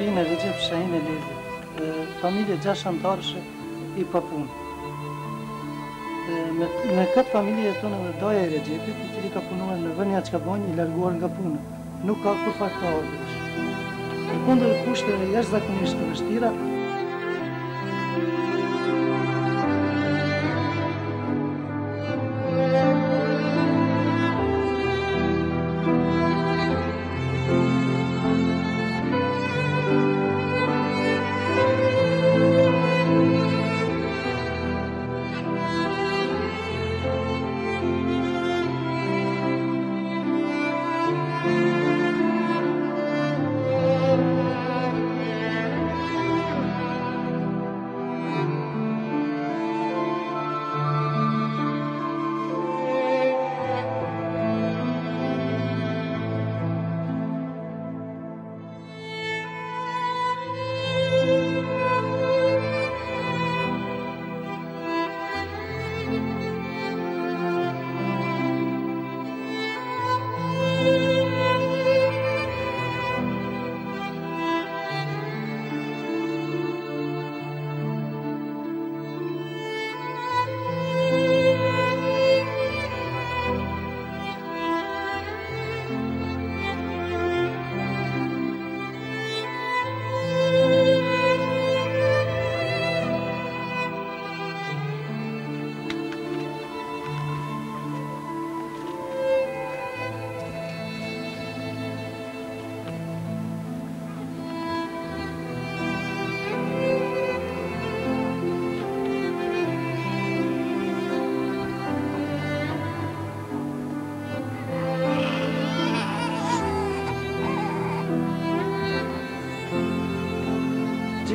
shtëpinë e Recep Shahin Elezi, familje 6 antarëshe i pa punë. Në këtë familje jeton edhe daja e Recepit, i cili ka punuar në vënja Çkabonj, i larguar nga puna. Nuk ka kurfar të ardhurësh. Përkundër kushteve jashtëzakonisht të vështira,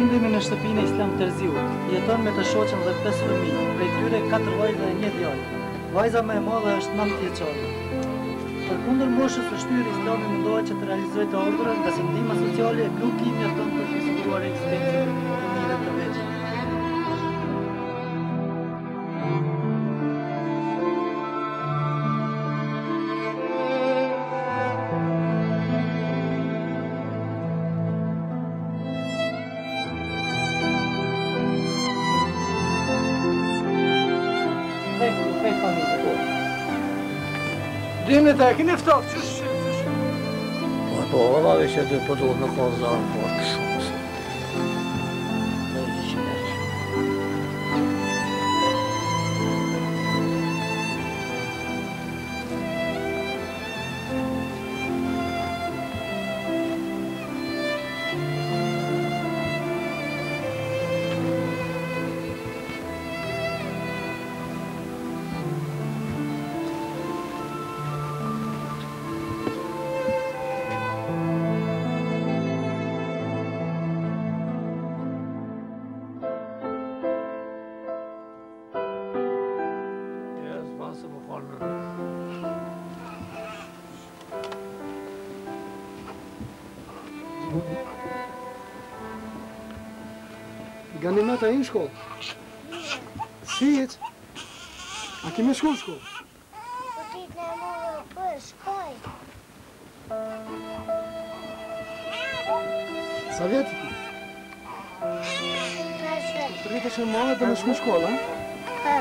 gjendemi në shtëpinë e Islam Terziut. Jeton me të shoqen dhe 5 fëmijë, prej tyre 4 vajza dhe 1 djalë. Vajza më e madhe është 9 vjeçare. Përkundër moshës së shtyr, Islami mundohet që të realizojë të ardhurën, nga se ndihma sociale nuk i mjafton për të siguruar ekzistencën e fëmijëve të vegjël. Dimne të e kini ftaf, qështë? Po, valla që të po duhet me ka zarë, po të shumë. Ganimet a i në shkollë? Si jetë? A kemi shku në shkollë? Po ditë në morë për shkoj. Sa vjetë ti? 3 vjetë. 3 vjetë që më dhe me shku në shkollë, a?